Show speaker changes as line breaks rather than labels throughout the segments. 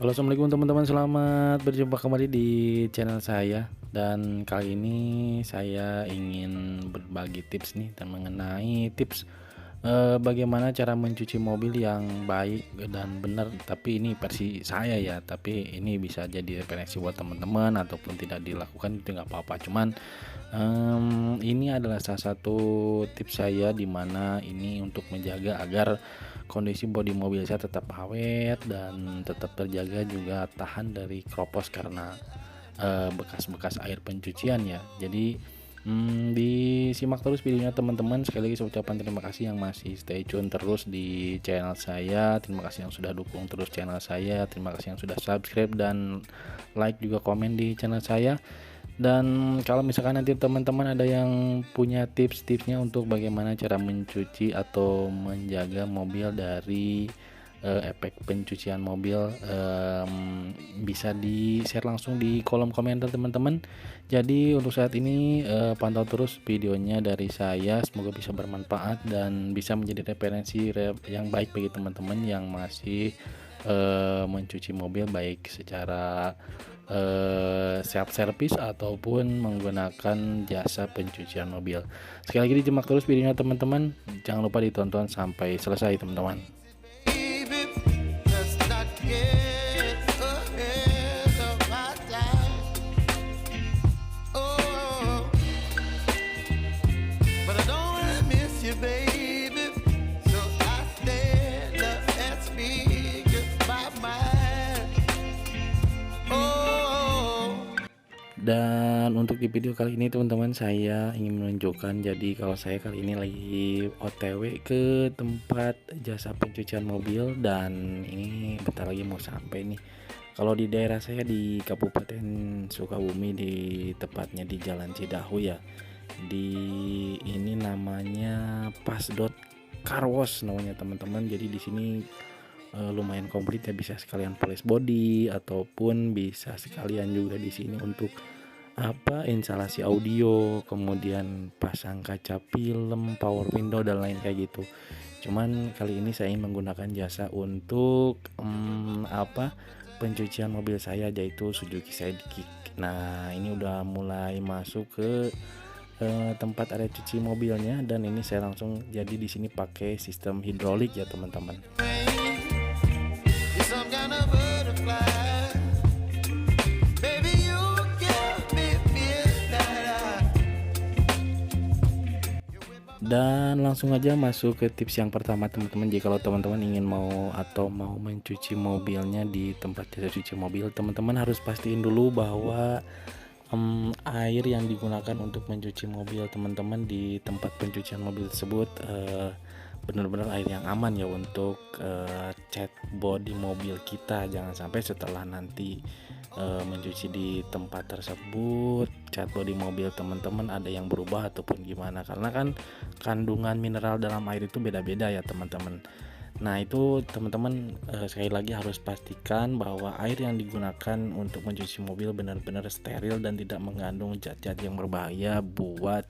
Halo, assalamualaikum teman-teman, selamat berjumpa kembali di channel saya. Dan kali ini saya ingin berbagi tips nih dan mengenai tips bagaimana cara mencuci mobil yang baik dan benar. Tapi ini versi saya ya, tapi ini bisa jadi referensi buat teman-teman ataupun tidak dilakukan itu nggak apa-apa. Cuman ini adalah salah satu tips saya di mana ini untuk menjaga agar kondisi bodi mobil saya tetap awet dan tetap terjaga, juga tahan dari kropos karena bekas-bekas air pencucian ya. Jadi disimak terus videonya teman-teman. Sekali lagi saya ucapkan terima kasih yang masih stay tune terus di channel saya. Terima kasih yang sudah dukung terus channel saya. Terima kasih yang sudah subscribe dan like juga komen di channel saya. Dan kalau misalkan nanti teman-teman ada yang punya tips-tipsnya untuk bagaimana cara mencuci atau menjaga mobil dari efek pencucian mobil, bisa di share langsung di kolom komentar teman-teman. Jadi untuk saat ini pantau terus videonya dari saya, semoga bisa bermanfaat dan bisa menjadi referensi yang baik bagi teman-teman yang masih mencuci mobil, baik secara self service ataupun menggunakan jasa pencucian mobil. Sekali lagi disimak terus videonya teman-teman, jangan lupa ditonton sampai selesai teman-teman. Dan untuk di video kali ini teman-teman, saya ingin menunjukkan, jadi kalau saya kali ini lagi OTW ke tempat jasa pencucian mobil dan ini bentar lagi mau sampai nih. Kalau di daerah saya di Kabupaten Sukabumi, di tepatnya di Jalan Cidahu ya. Di ini namanya Pasdot Car Wash namanya teman-teman. Jadi di sini lumayan komplit ya, bisa sekalian polish body ataupun bisa sekalian juga di sini untuk instalasi audio, kemudian pasang kaca film, power window dan lain kayak gitu. Cuman kali ini saya ingin menggunakan jasa untuk pencucian mobil saya, yaitu Suzuki Sidekick. Nah, ini udah mulai masuk ke tempat area cuci mobilnya dan ini saya langsung, jadi di sini pakai sistem hidrolik ya teman-teman. Dan langsung aja masuk ke tips yang pertama teman-teman. Jika kalau teman-teman ingin mau mencuci mobilnya di tempat jasa cuci mobil, teman-teman harus pastiin dulu bahwa air yang digunakan untuk mencuci mobil teman-teman di tempat pencucian mobil tersebut benar-benar air yang aman ya untuk cat bodi mobil kita. Jangan sampai setelah nanti mencuci di tempat tersebut cat bodi mobil teman-teman ada yang berubah ataupun gimana, karena kan kandungan mineral dalam air itu beda-beda ya teman-teman. Nah itu teman-teman sekali lagi harus pastikan bahwa air yang digunakan untuk mencuci mobil benar-benar steril dan tidak mengandung zat-zat yang berbahaya buat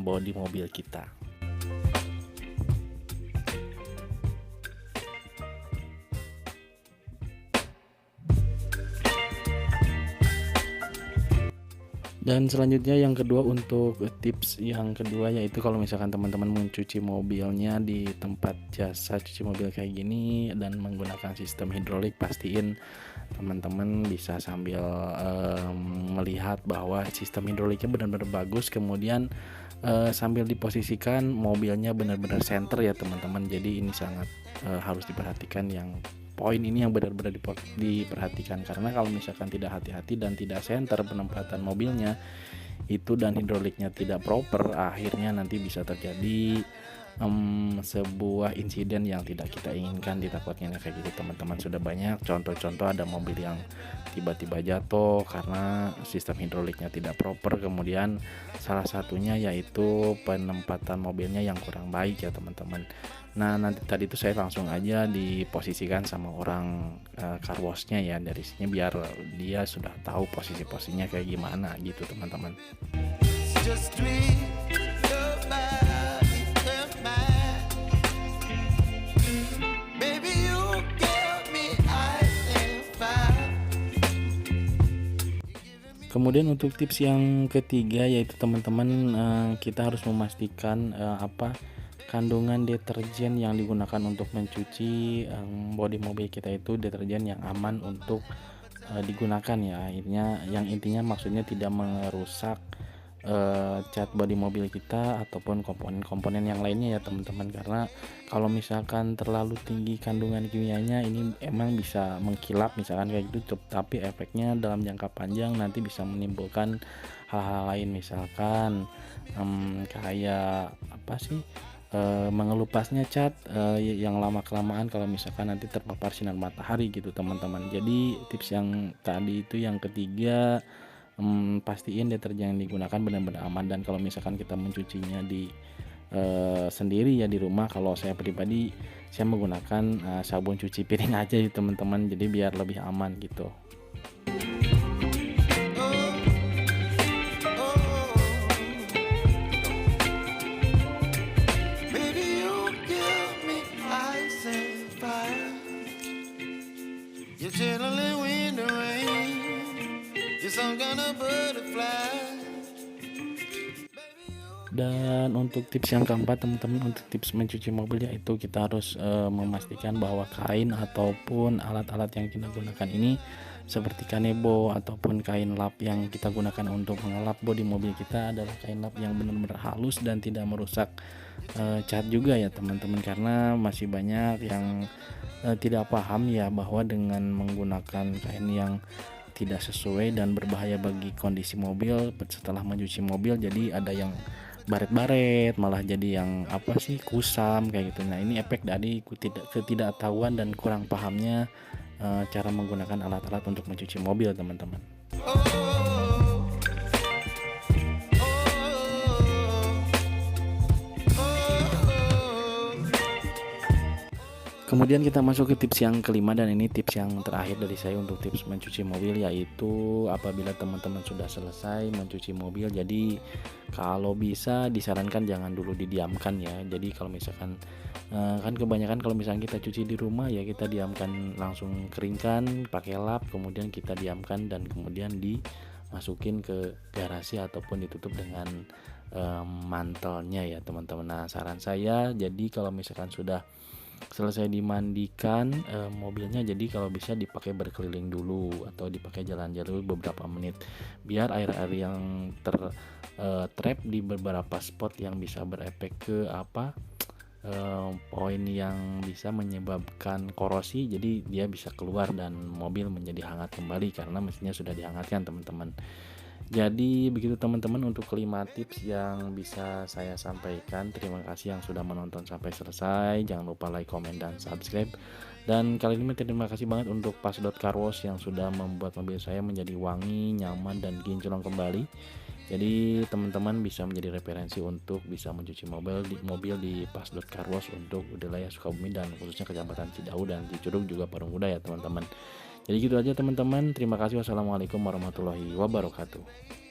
bodi mobil kita. Dan selanjutnya yang kedua, untuk tips yang kedua yaitu kalau misalkan teman-teman mencuci mobilnya di tempat jasa cuci mobil kayak gini dan menggunakan sistem hidrolik, pastiin teman-teman bisa sambil melihat bahwa sistem hidroliknya benar-benar bagus, kemudian sambil diposisikan mobilnya benar-benar center ya teman-teman. Jadi ini sangat harus diperhatikan, yang poin ini yang benar-benar diperhatikan, karena kalau misalkan tidak hati-hati dan tidak center penempatan mobilnya itu dan hidroliknya tidak proper, akhirnya nanti bisa terjadi sebuah insiden yang tidak kita inginkan di takutnya kayak gitu teman-teman. Sudah banyak contoh-contoh ada mobil yang tiba-tiba jatuh karena sistem hidroliknya tidak proper, kemudian salah satunya yaitu penempatan mobilnya yang kurang baik ya teman-teman. Nah nanti tadi itu saya langsung aja diposisikan sama orang car wash-nya ya dari sini, biar dia sudah tahu posisi-posisinya kayak gimana gitu teman-teman. Kemudian untuk tips yang ketiga yaitu teman-teman, kita harus memastikan, kandungan deterjen yang digunakan untuk mencuci, bodi mobil kita itu deterjen yang aman untuk, digunakan ya. Intinya maksudnya tidak merusak, cat bodi mobil kita ataupun komponen-komponen yang lainnya ya teman-teman. Karena kalau misalkan terlalu tinggi kandungan kimianya ini emang bisa mengkilap misalkan kayak gitu, tapi efeknya dalam jangka panjang nanti bisa menimbulkan hal-hal lain misalkan, kayak apa sih, mengelupasnya cat, yang lama-kelamaan kalau misalkan nanti terpapar sinar matahari gitu teman-teman. Jadi tips yang tadi itu yang ketiga, pastiin deterjen yang digunakan benar-benar aman, dan kalau misalkan kita mencucinya sendiri ya di rumah, kalau saya pribadi saya menggunakan, sabun cuci piring aja ya teman-teman, jadi biar lebih aman gitu.
Baby, you give me ice and fire. You're chilling in the rain. You're some kind of butterfly.
Dan untuk tips yang keempat teman-teman, untuk tips mencuci mobil yaitu kita harus, memastikan bahwa kain ataupun alat-alat yang kita gunakan ini seperti kanebo ataupun kain lap yang kita gunakan untuk mengelap bodi mobil kita adalah kain lap yang benar-benar halus dan tidak merusak, cat juga ya teman-teman. Karena masih banyak yang, tidak paham ya bahwa dengan menggunakan kain yang tidak sesuai dan berbahaya bagi kondisi mobil setelah mencuci mobil, jadi ada yang baret-baret, malah jadi yang kusam kayak gitu. Nah, ini efek dari ketidaktahuan dan kurang pahamnya, cara menggunakan alat-alat untuk mencuci mobil teman-teman.
Oh, oh, oh.
Kemudian kita masuk ke tips yang kelima, dan ini tips yang terakhir dari saya untuk tips mencuci mobil, yaitu apabila teman-teman sudah selesai mencuci mobil, jadi kalau bisa disarankan jangan dulu didiamkan ya. Jadi kalau misalkan, kan kebanyakan kalau misalkan kita cuci di rumah ya kita diamkan, langsung keringkan pakai lap, kemudian kita diamkan dan kemudian dimasukin ke garasi ataupun ditutup dengan, mantelnya ya teman-teman. Nah, saran saya jadi kalau misalkan sudah selesai dimandikan, mobilnya, jadi kalau bisa dipakai berkeliling dulu atau dipakai jalan-jalan dulu beberapa menit biar air-air yang trap di beberapa spot yang bisa berefek ke poin yang bisa menyebabkan korosi, jadi dia bisa keluar dan mobil menjadi hangat kembali karena mesinnya sudah dihangatkan teman-teman. Jadi begitu teman-teman untuk kelima tips yang bisa saya sampaikan. Terima kasih yang sudah menonton sampai selesai. Jangan lupa like, komen, dan subscribe. Dan kali ini terima kasih banget untuk Pas.Car Wash yang sudah membuat mobil saya menjadi wangi, nyaman, dan kinclong kembali. Jadi teman-teman bisa menjadi referensi untuk bisa mencuci mobil di Pas.Car Wash untuk wilayah Sukabumi dan khususnya Kecamatan Cidahu dan Cicurug juga Parung Kuda ya teman-teman. Jadi gitu aja teman-teman. Terima kasih. Wassalamualaikum warahmatullahi wabarakatuh.